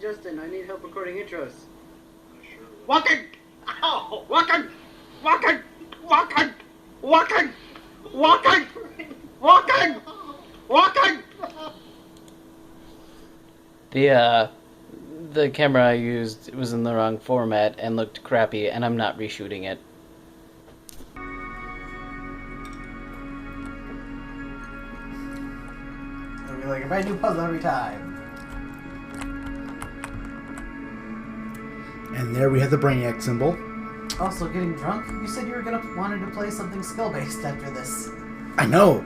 Justin. I need help recording intros. Walking! Ow! Walking! Walking! Walking! Walking! Walking! Walking! Walking! The camera I used was in the wrong format and looked crappy, and I'm not reshooting it. It'll be like a brand new puzzle every time. And there we have the Brainiac symbol. Also, getting drunk? You said you were wanted to play something skill-based after this. I know!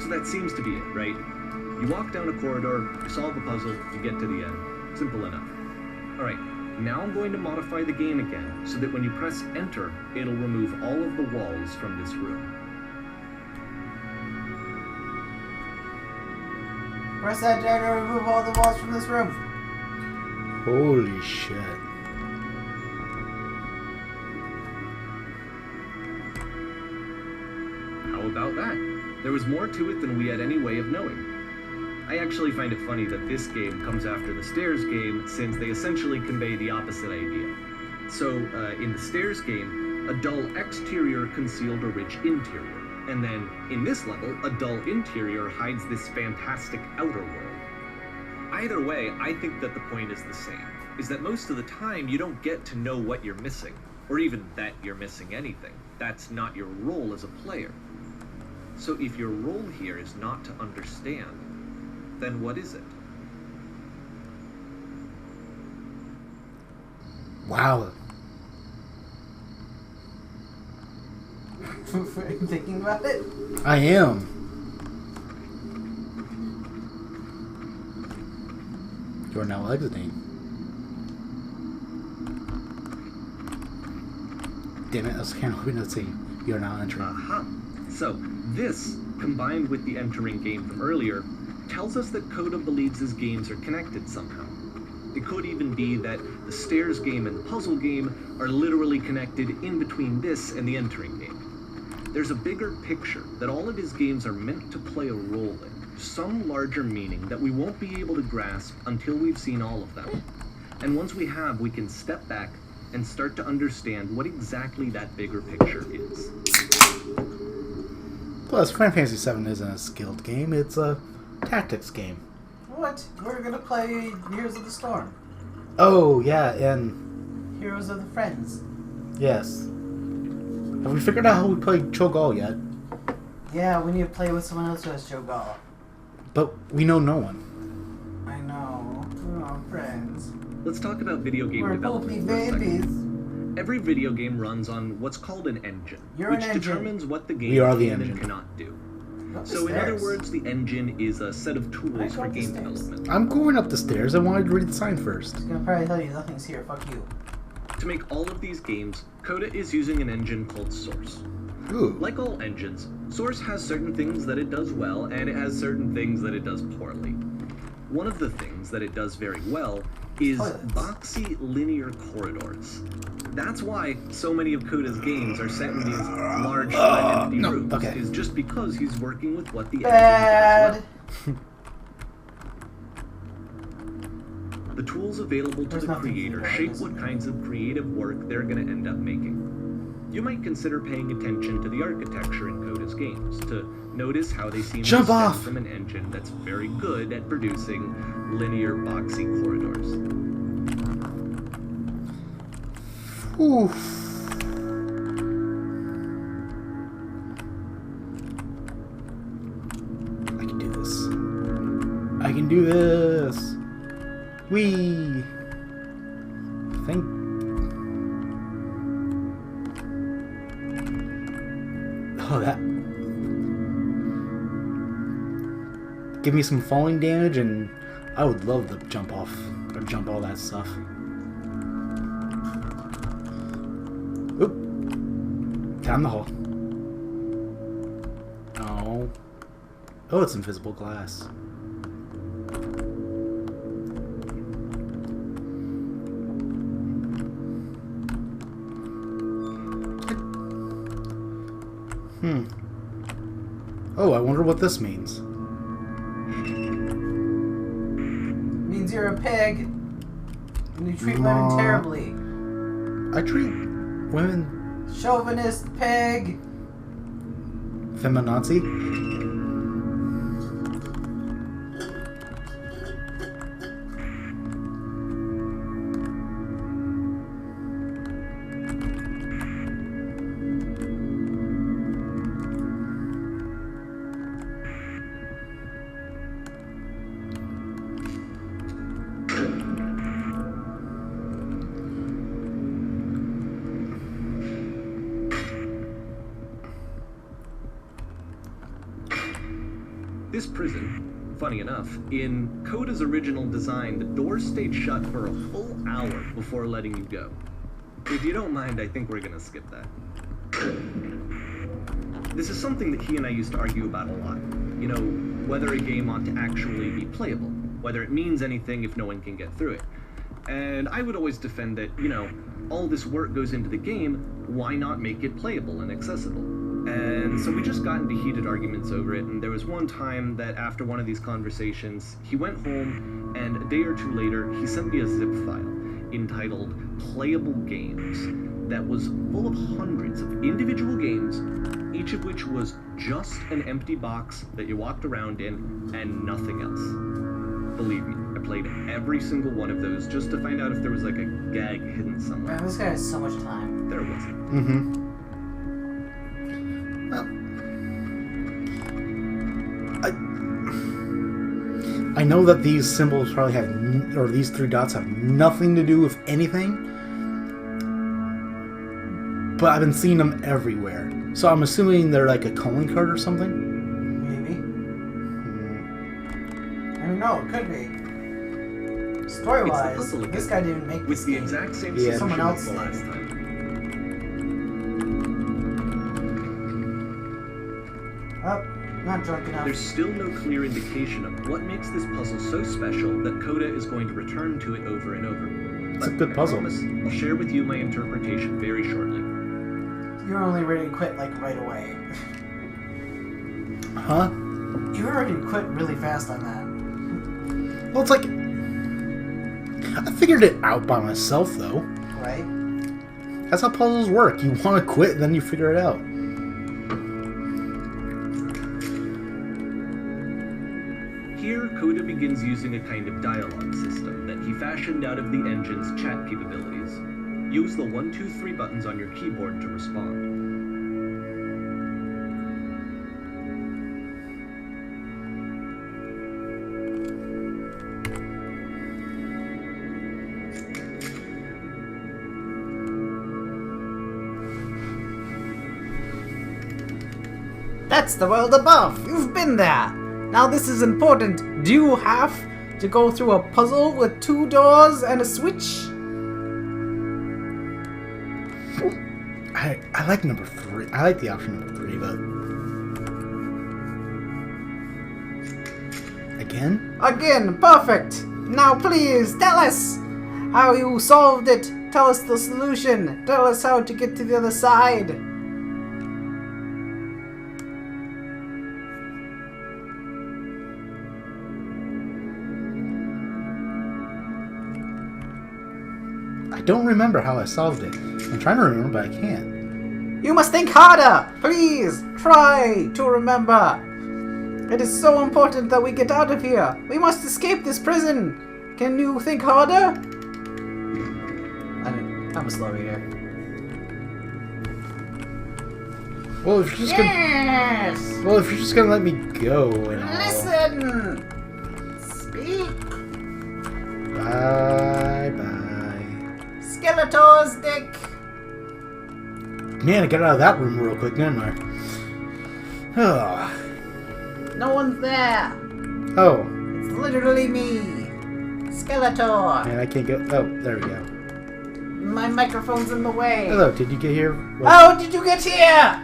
So that seems to be it, right? You walk down a corridor, you solve a puzzle, you get to the end. Simple enough. Alright, now I'm going to modify the game again, so that when you press enter, it'll remove all of the walls from this room. Press that jar to remove all the walls from this room. Holy shit. How about that? There was more to it than we had any way of knowing. I actually find it funny that this game comes after the Stairs game, since they essentially convey the opposite idea. So, in the Stairs game, a dull exterior concealed a rich interior. And then, in this level, a dull interior hides this fantastic outer world. Either way, I think that the point is the same, is that most of the time you don't get to know what you're missing, or even that you're missing anything. That's not your role as a player. So if your role here is not to understand, then what is it? Wow. Are you thinking about it? I am. You are now exiting. Damn it, I was kind of hoping to see you are now entering. Aha. So, this, combined with the entering game from earlier, tells us that Coda believes his games are connected somehow. It could even be that the Stairs game and the puzzle game are literally connected in between this and the entering game. There's a bigger picture that all of his games are meant to play a role in, some larger meaning that we won't be able to grasp until we've seen all of them. And once we have, we can step back and start to understand what exactly that bigger picture is. Plus, Final Fantasy VII isn't a skilled game, it's a tactics game. What? We're gonna play Heroes of the Storm. Oh, yeah, and... Heroes of the Friends. Yes. Have we figured out how we play Cho'Gall yet? Yeah, we need to play with someone else who has Cho'Gall. But we know no one. I know. We're all friends. Let's talk about video game We're development poopy for a second. babies. Every video game runs on what's called an engine, You're which an engine. determines what the game We are the can engine. and cannot do. Go So in other upstairs. words, the engine is a set of I tools go for up the game stairs. development. I'm going up the stairs, I wanted to read the sign first. He's gonna probably tell you nothing's here. Fuck you. To make all of these games, Coda is using an engine called Source. Ooh. Like all engines, Source has certain things that it does well, and it has certain things that it does poorly. One of the things that it does very well is Toilets. boxy linear corridors. That's why so many of Coda's games are set in these large, empty no, rooms, okay. is just because he's working with what the Bad. engine does well. The tools available to There's the nothing creator here, shape is what there? kinds of creative work they're going to end up making. You might consider paying attention to the architecture in Coda's games, to notice how they seem Jump to stem off! from an engine that's very good at producing linear, boxy corridors. Ooh. I can do this. I can do this. Whee! Think. Oh, that. Give me some falling damage, and I would love to jump off or jump all that stuff. Oop. Down the hall. Oh. Oh, it's invisible glass. Oh, I wonder what this means. Means you're a pig. And you treat women terribly. I treat women Chauvinist pig. feminazi. This prison, funny enough, in Coda's original design, the doors stayed shut for a full hour before letting you go. If you don't mind, I think we're gonna skip that. This is something that he and I used to argue about a lot. You know, whether a game ought to actually be playable, whether it means anything if no one can get through it. And I would always defend that, you know, all this work goes into the game, why not make it playable and accessible? And so we just got into heated arguments over it, and there was one time that after one of these conversations, he went home, and a day or two later, he sent me a zip file entitled Playable Games that was full of hundreds of individual games, each of which was just an empty box that you walked around in and nothing else. Believe me, I played every single one of those just to find out if there was like a gag hidden somewhere. Man, this guy has so much time. There wasn't. Well, I know that these symbols probably have, or these three dots have nothing to do with anything, but I've been seeing them everywhere. So I'm assuming they're like a calling card or something? Maybe. I don't know, it could be. Story-wise, puzzle again. this guy didn't make this With the game. exact same Yeah. solution Someone else as the did. last time. Oh, not drunk enough. There's still no clear indication of what makes this puzzle so special that Coda is going to return to it over and over. It's a But good I puzzle. promise I'll share with you my interpretation very shortly. You're only ready to quit, like, right away. Huh? You were ready to quit really fast on that. Well, it's like, I figured it out by myself, though. Right? That's how puzzles work. You want to quit, then you figure it out. Here, Coda begins using a kind of dialogue system that he fashioned out of the engine's chat capabilities. Use the 1, 2, 3 buttons on your keyboard to respond. That's the world above! You've been there! Now this is important. Do you have to go through a puzzle with 2 doors and a switch? I like number 3. I like the option number 3, but... Again? Again, perfect! Now please, tell us how you solved it! Tell us the solution! Tell us how to get to the other side! I don't remember how I solved it. I'm trying to remember, but I can't. You must think harder! Please, try to remember! It is so important that we get out of here! We must escape this prison! Can you think harder? I'm a slow reader. Well, if you're just gonna... Yes! Well, if you're just gonna let me go and all... Listen! Speak! Bye-bye. Skeletor's dick! Man, I got out of that room real quick, didn't I? No one's there! Oh. It's literally me! Skeletor! Man, I can't go... Oh, there we go. My microphone's in the way! Hello, did you get here? How did you get here?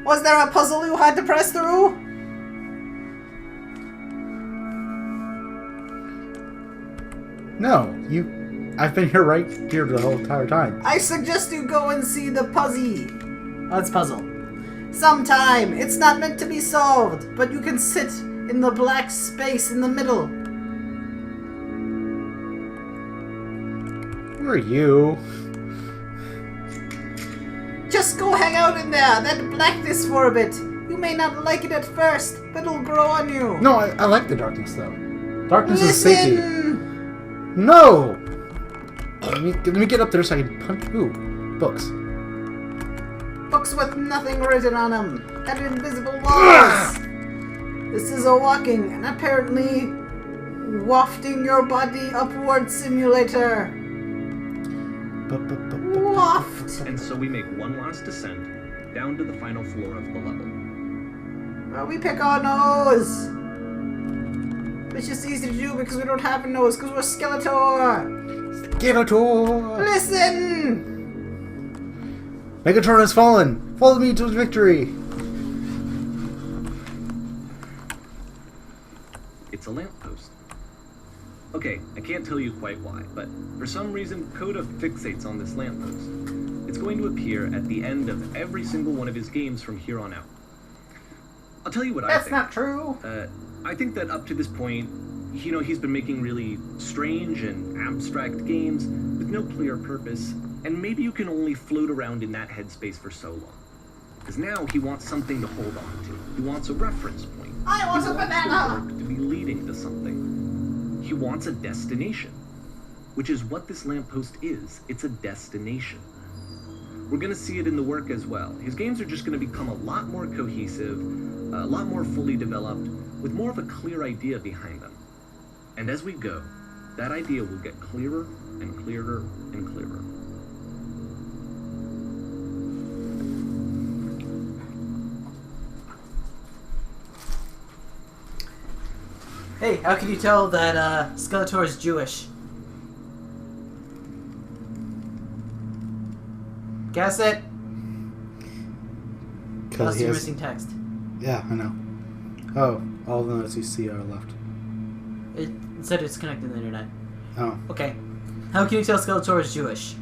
Was there a puzzle you had to press through? No, you... I've been here right here the whole entire time. I suggest you go and see the puzzle. Oh, it's puzzle. Sometime. It's not meant to be solved, but you can sit in the black space in the middle. Who are you? Just go hang out in there, that blackness for a bit. You may not like it at first, but it'll grow on you. No, I like the darkness though. Darkness is safety. Listen! No! Let me get up there so I can punch. Ooh, books. Books with nothing written on them, and invisible walls. This is a walking and apparently wafting your body upward simulator. Waft. And so we make one last descent down to the final floor of the level. Well, we pick our nose. It's just easy to do because we don't have a nose, because we're Skeletor. Skeletor! Listen! Megatron has fallen! Follow me to victory! It's a lamppost. Okay, I can't tell you quite why, but for some reason, Coda fixates on this lamppost. It's going to appear at the end of every single one of his games from here on out. I'll tell you what I think. That's not true. I think that up to this point, you know, he's been making really strange and abstract games with no clear purpose, and maybe you can only float around in that headspace for so long. Because now he wants something to hold on to. He wants a reference point. I want a banana! To be leading to something. He wants a destination, which is what this lamppost is. It's a destination. We're going to see it in the work as well. His games are just going to become a lot more cohesive, a lot more fully developed, with more of a clear idea behind them. And as we go, that idea will get clearer and clearer and clearer. Hey, how can you tell that Skeletor is Jewish? Guess it. Plus you're missing text. Yeah, I know. Oh, all the notes you see are left. It said it's connected to the internet. Oh. Okay. How can you tell Skeletor is Jewish?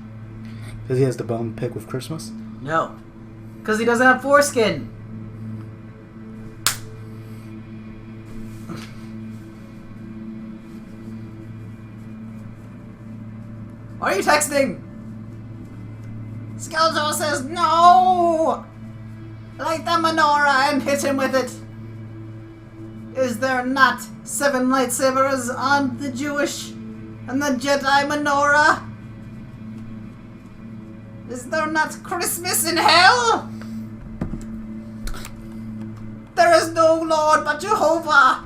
Because he has the bone pick with Christmas? No. Because he doesn't have foreskin. Why are you texting? Skeletor says no! Light the menorah and hit him with it. Is there not 7 lightsabers on the Jewish and the Jedi menorah? Is there not Christmas in hell? There is no Lord but Jehovah.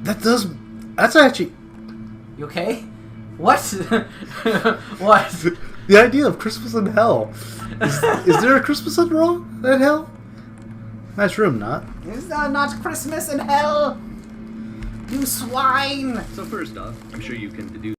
That's actually... You okay? What? What? The idea of Christmas in hell. Is there a Christmas in hell? Nice room, not? Is there not Christmas in hell? You swine! So first off, I'm sure you can deduce